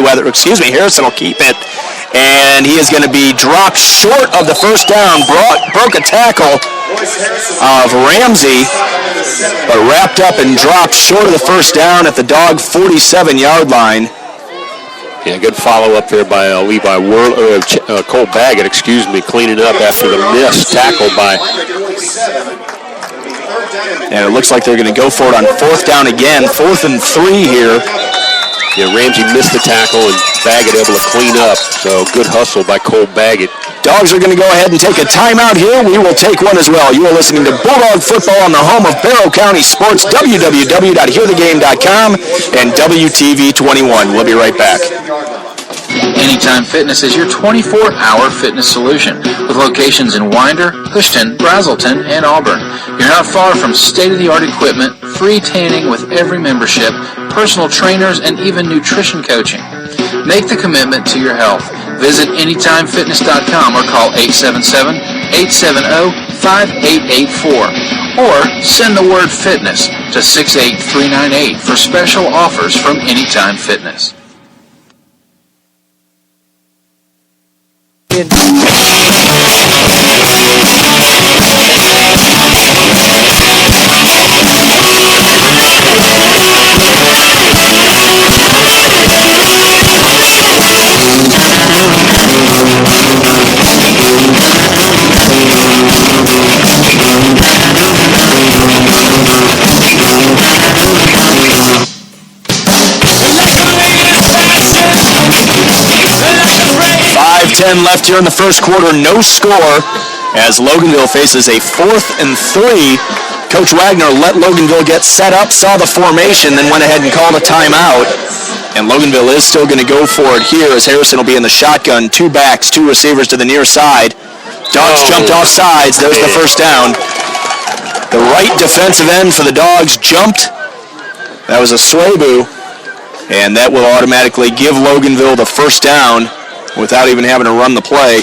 Harrison will keep it. And he is going to be dropped short of the first down. Broke a tackle of Ramsey, but wrapped up and dropped short of the first down at the Dog 47-yard line. Yeah, good follow-up there by Cole Baggett, cleaning up after the missed tackle by... And it looks like they're going to go for it on fourth down again. 4th and 3 here. Yeah, Ramsey missed the tackle and Baggett able to clean up. So good hustle by Cole Baggett. Dogs are going to go ahead and take a timeout here. We will take one as well. You are listening to Bulldog Football on the home of Barrow County Sports, www.hearthegame.com and WTV21. We'll be right back. Anytime Fitness is your 24-hour fitness solution with locations in Winder, Houston, Brazelton, and Auburn. You're not far from state-of-the-art equipment, free tanning with every membership, personal trainers, and even nutrition coaching. Make the commitment to your health. Visit AnytimeFitness.com or call 877-870-5884 or send the word fitness to 68398 for special offers from Anytime Fitness. 5:10 left here in the first quarter. No score as Loganville faces a 4th and 3. Coach Wagner let Loganville get set up, saw the formation, then went ahead and called a timeout. And Loganville is still going to go for it here as Harrison will be in the shotgun. 2 backs, 2 receivers to the near side. Dogs jumped off sides. There's the first down. The right defensive end for the Dogs jumped. That was a Swabu. And that will automatically give Loganville the first down without even having to run the play.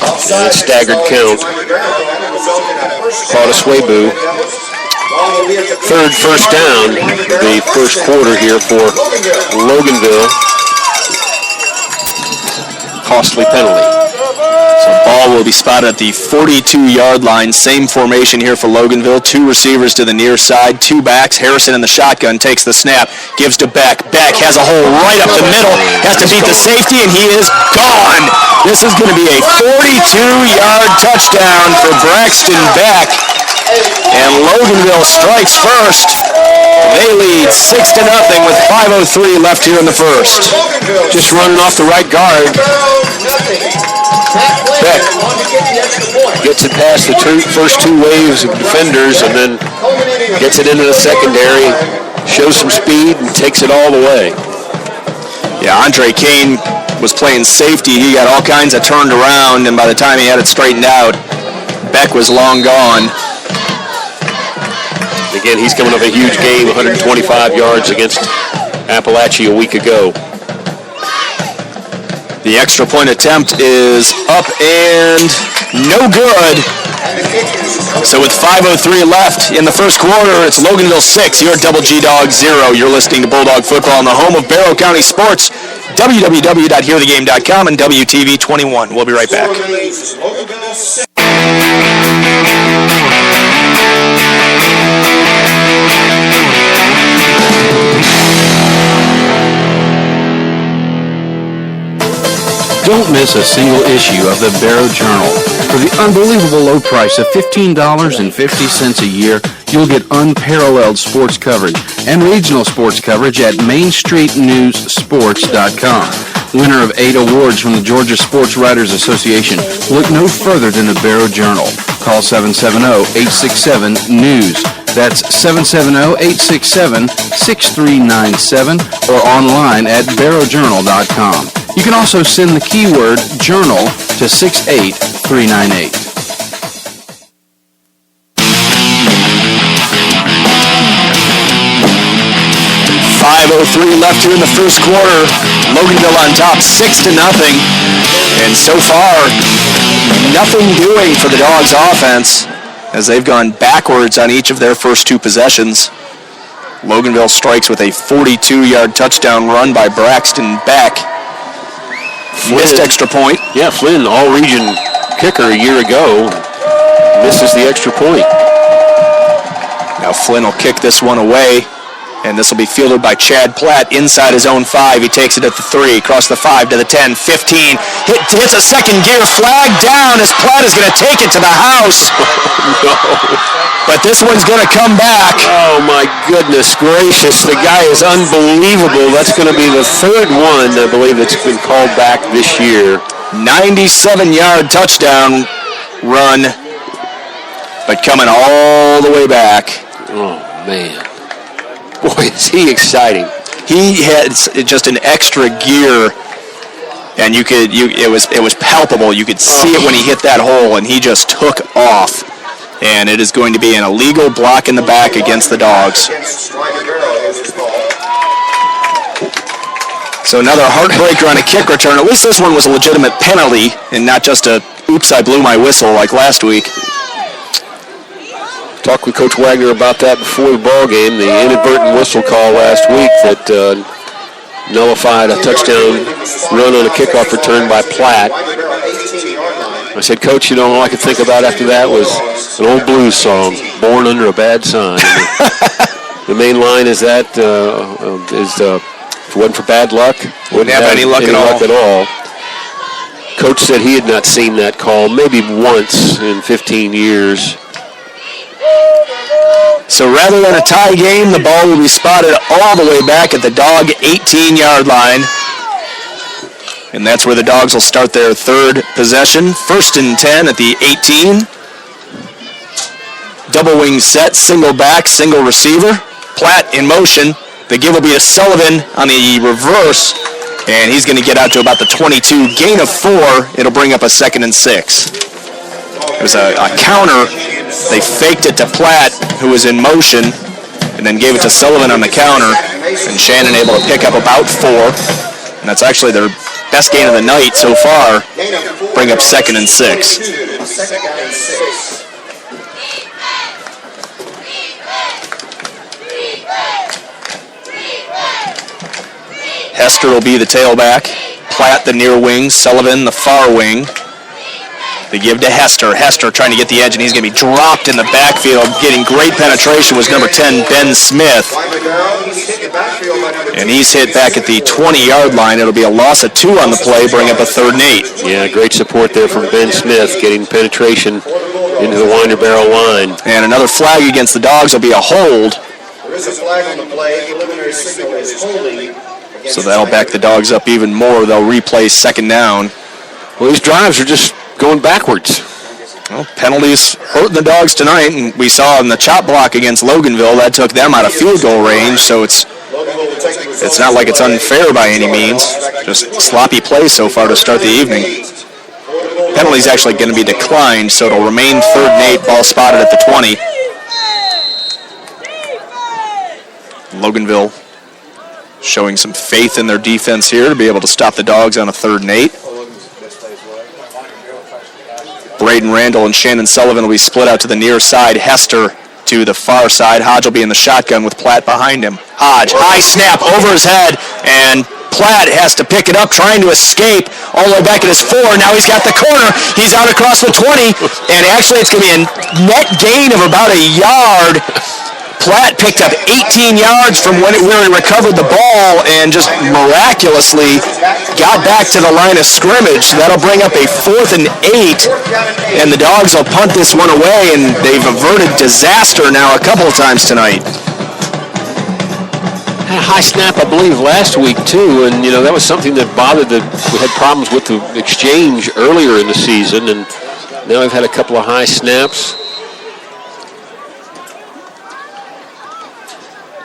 Staggered count. Caught a Swabu. 3rd first down, the first quarter here for Loganville. Costly penalty. So ball will be spotted at the 42-yard line. Same formation here for Loganville. 2 receivers to the near side, 2 backs. Harrison in the shotgun takes the snap, gives to Beck. Beck has a hole right up the middle, has to beat the safety, and he is gone. This is going to be a 42-yard touchdown for Braxton Beck. And Loganville strikes first. They lead 6-0 with 5:03 left here in the first. Just running off the right guard. Beck gets it past the first 2 waves of defenders and then gets it into the secondary, shows some speed, and takes it all the way. Yeah, Andre Kane was playing safety. He got all kinds of turned around, and by the time he had it straightened out, Beck was long gone. Again, he's coming off a huge game, 125 yards against Appalachia a week ago. The extra point attempt is up and no good. So with 5:03 left in the first quarter, it's Loganville 6. You're at Double G Dog 0. You're listening to Bulldog Football on the home of Barrow County Sports, www.hearthegame.com and WTV21. We'll be right back. Don't miss a single issue of the Barrow Journal. For the unbelievable low price of $15.50 a year, you'll get unparalleled sports coverage and regional sports coverage at MainStreetNewsSports.com. Winner of 8 awards from the Georgia Sports Writers Association, look no further than the Barrow Journal. Call 770-867-NEWS. That's 770-867-6397 or online at barrowjournal.com. You can also send the keyword journal to 68398. 5:03 left here in the first quarter. Loganville on top 6-0. And so far, nothing doing for the Dogs offense as they've gone backwards on each of their first 2 possessions. Loganville strikes with a 42-yard touchdown run by Braxton Beck. Missed extra point. Yeah, Flynn, all-region kicker a year ago, misses the extra point. Now Flynn will kick this one away, and this will be fielded by Chad Platt inside his own 5. He takes it at the 3, across the 5 to the 10, 15. Hits a second gear, flag down as Platt is going to take it to the house. No. But this one's going to come back. Oh, my goodness gracious. The guy is unbelievable. That's going to be the third one, I believe, that's been called back this year. 97-yard touchdown run, but coming all the way back. Oh, man. Boy, is he exciting. He had just an extra gear, and it was palpable. You could see it when he hit that hole, and he just took off. And it is going to be an illegal block in the back against the Dogs. So another heartbreaker on a kick return. At least this one was a legitimate penalty and not just a, oops, I blew my whistle like last week. Talked with Coach Wagner about that before the ball game. The inadvertent whistle call last week that nullified a touchdown run on a kickoff return by Platt. I said, Coach, all I could think about after that was an old blues song, Born Under a Bad Sign. The main line is that, if it wasn't for bad luck, wouldn't have any luck at all. Coach said he had not seen that call maybe once in 15 years. So rather than a tie game, the ball will be spotted all the way back at the Dog 18-yard line. And that's where the Dogs will start their third possession. 1st and 10 at the 18. Double wing set, single back, single receiver. Platt in motion. The give will be to Sullivan on the reverse, and he's going to get out to about the 22. Gain of 4. It'll bring up a 2nd and 6. It was a counter. They faked it to Platt, who was in motion, and then gave it to Sullivan on the counter, and Shannon able to pick up about 4. And that's actually their best gain of the night so far. Bring up 2nd and 6. Hester will be the tailback. Platt the near wing. Sullivan the far wing. They give to Hester. Hester trying to get the edge, and he's going to be dropped in the backfield. Getting great penetration was number 10, Ben Smith. And he's hit back at the 20-yard line. It'll be a loss of 2 on the play, bring up a 3rd and 8. Yeah, great support there from Ben Smith, getting penetration into the Winder Barrel line. And another flag against the Dogs will be a hold. There is a flag on the play. The preliminary signal is holding. So that'll back the Dogs up even more. They'll replay 2nd down. Well, these drives are just going backwards. Well, penalties hurting the Dogs tonight, and we saw in the chop block against Loganville that took them out of field goal range, so it's not like it's unfair by any means. Just sloppy play so far to start the evening. Penalty's actually going to be declined, so it'll remain 3rd and 8, ball spotted at the 20. Loganville showing some faith in their defense here to be able to stop the Dogs on a 3rd and 8. Braden Randall and Shannon Sullivan will be split out to the near side. Hester to the far side. Hodge will be in the shotgun with Platt behind him. Hodge, high snap over his head, and Platt has to pick it up, trying to escape all the way back at his 4. Now he's got the corner. He's out across the 20, and actually it's going to be a net gain of about a yard. Platt picked up 18 yards from where he recovered the ball and just miraculously got back to the line of scrimmage. So that'll bring up a 4th and 8, and the Dogs will punt this one away, and they've averted disaster now a couple of times tonight. Had a high snap, I believe, last week, too, and, that was something that bothered we had problems with the exchange earlier in the season, and now we've had a couple of high snaps.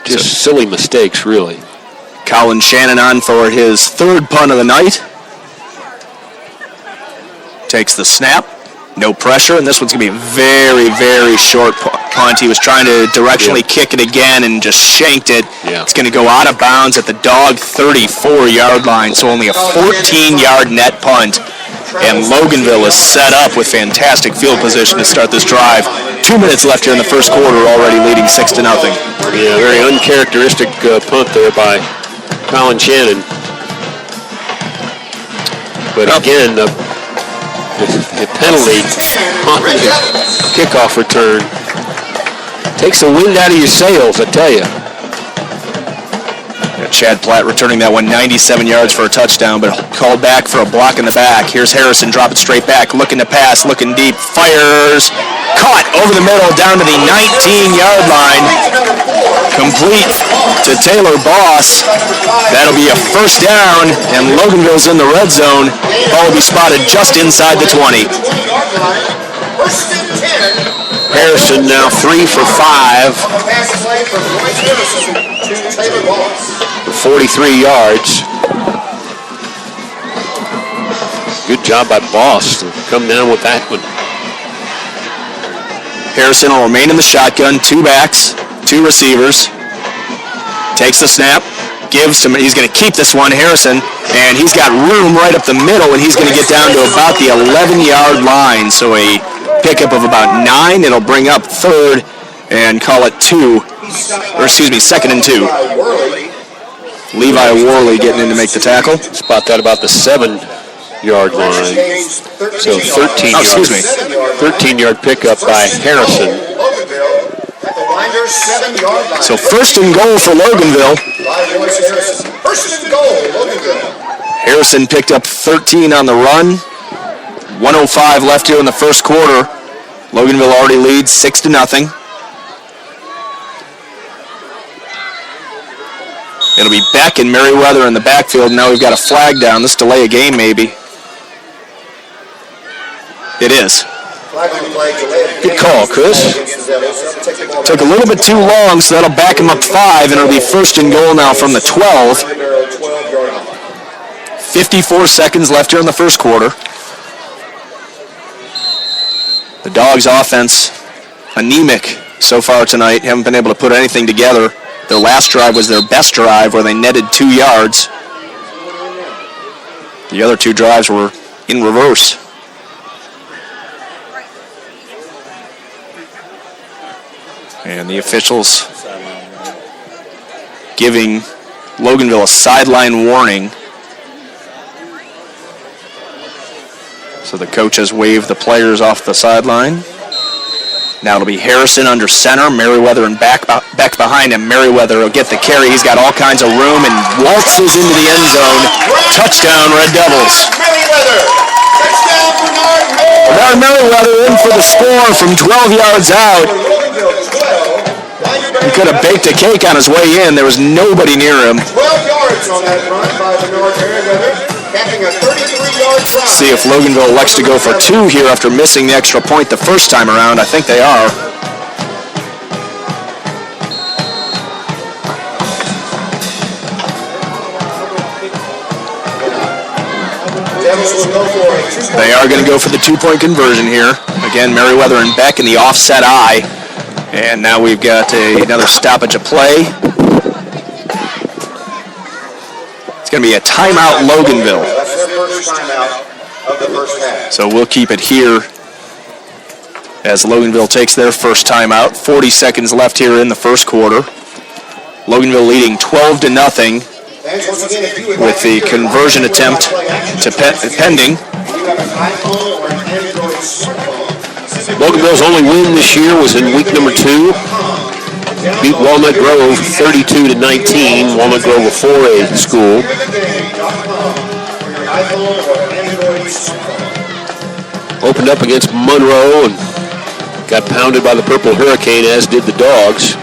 Just silly mistakes, really. Colin Shannon on for his 3rd punt of the night. Takes the snap. No pressure, and this one's going to be a very, very short punt. He was trying to directionally kick it again and just shanked it. Yeah. It's going to go out of bounds at the Dog 34-yard line, so only a 14-yard net punt. And Loganville is set up with fantastic field position to start this drive. 2 minutes left here in the first quarter, already leading 6-0. Yeah, very uncharacteristic punt there by Colin Shannon. But again, the penalty on the kickoff return takes the wind out of your sails, I tell you. Chad Platt returning that one 97 yards for a touchdown, but called back for a block in the back. Here's Harrison, drop it straight back, looking to pass, looking deep, fires, caught over the middle, down to the 19-yard line, complete to Taylor Boss. That'll be a first down, and Loganville's in the red zone. Ball will be spotted just inside the 20. Harrison now 3 for 5. 43 yards. Good job by Boss to come down with that one. Harrison will remain in the shotgun, 2 backs, 2 receivers. Takes the snap, gives to him. He's going to keep this one, Harrison, and he's got room right up the middle, and he's going to get down to about the 11-yard line. So a pickup of about 9. It'll bring up third and call it 2nd and 2. Levi Worley getting in to make the tackle. Spot that about the 7-yard line. So 13-yard pickup by Harrison. So first and goal for Loganville. Harrison picked up 13 on the run. 1:05 left here in the first quarter. Loganville already leads 6-0. It'll be Beck and Merriweather in the backfield. Now we've got a flag down. This delay a game, maybe. It is. Good call, Chris. Took a little bit too long, so that'll back him up 5, and it'll be first and goal now from the 12. 54 seconds left here in the first quarter. The Dogs' offense, anemic so far tonight. Haven't been able to put anything together. Their last drive was their best drive, where they netted 2 yards. The other 2 drives were in reverse. And the officials giving Loganville a sideline warning. So the coach has waved the players off the sideline. Now it'll be Harrison under center, Merriweather and Beck behind him. Merriweather will get the carry. He's got all kinds of room and waltzes into the end zone. Touchdown, Red Devils. Bernard Merriweather in for the score from 12 yards out. He could have baked a cake on his way in. There was nobody near him. 12 yards on that run by Bernard Merriweather, capping a 33-yard drive. See if Loganville elects to go for 2 here after missing the extra point the first time around. I think they are. They are going to go for the 2-point conversion here. Again, Merriweather and Beck in the offset eye. And now we've got another stoppage of play. It's going to be a timeout, Loganville. That's their first timeout of the first half. So we'll keep it here as Loganville takes their first timeout. 40 seconds left here in the first quarter. Loganville leading 12-0 with the conversion attempt to pending. Loganville's only win this year was in week number 2. Beat Walnut Grove 32-19. Walnut Grove, a 4A school. Opened up against Monroe and got pounded by the Purple Hurricane, as did the Dogs.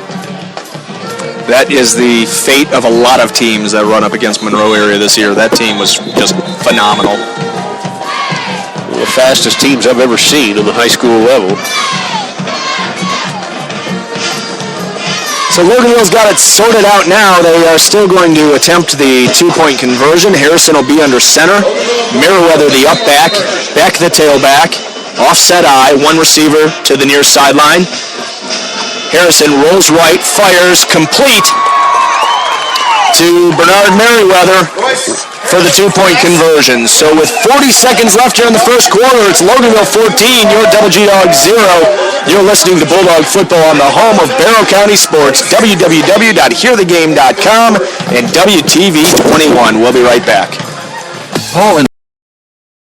That is the fate of a lot of teams that run up against Monroe area this year. That team was just phenomenal. One of the fastest teams I've ever seen on the high school level. So Loganville's got it sorted out now. They are still going to attempt the 2-point conversion. Harrison will be under center. Merriweather the up back. Beck the tailback. Offset eye. 1 receiver to the near sideline. Harrison rolls right, fires, complete to Bernard Merriweather for the 2-point conversion. So with 40 seconds left here in the first quarter, it's Loganville 14, your Double G Dogs 0. You're listening to Bulldog Football on the home of Barrow County Sports, www.hearthegame.com and WTV 21. We'll be right back. Paul and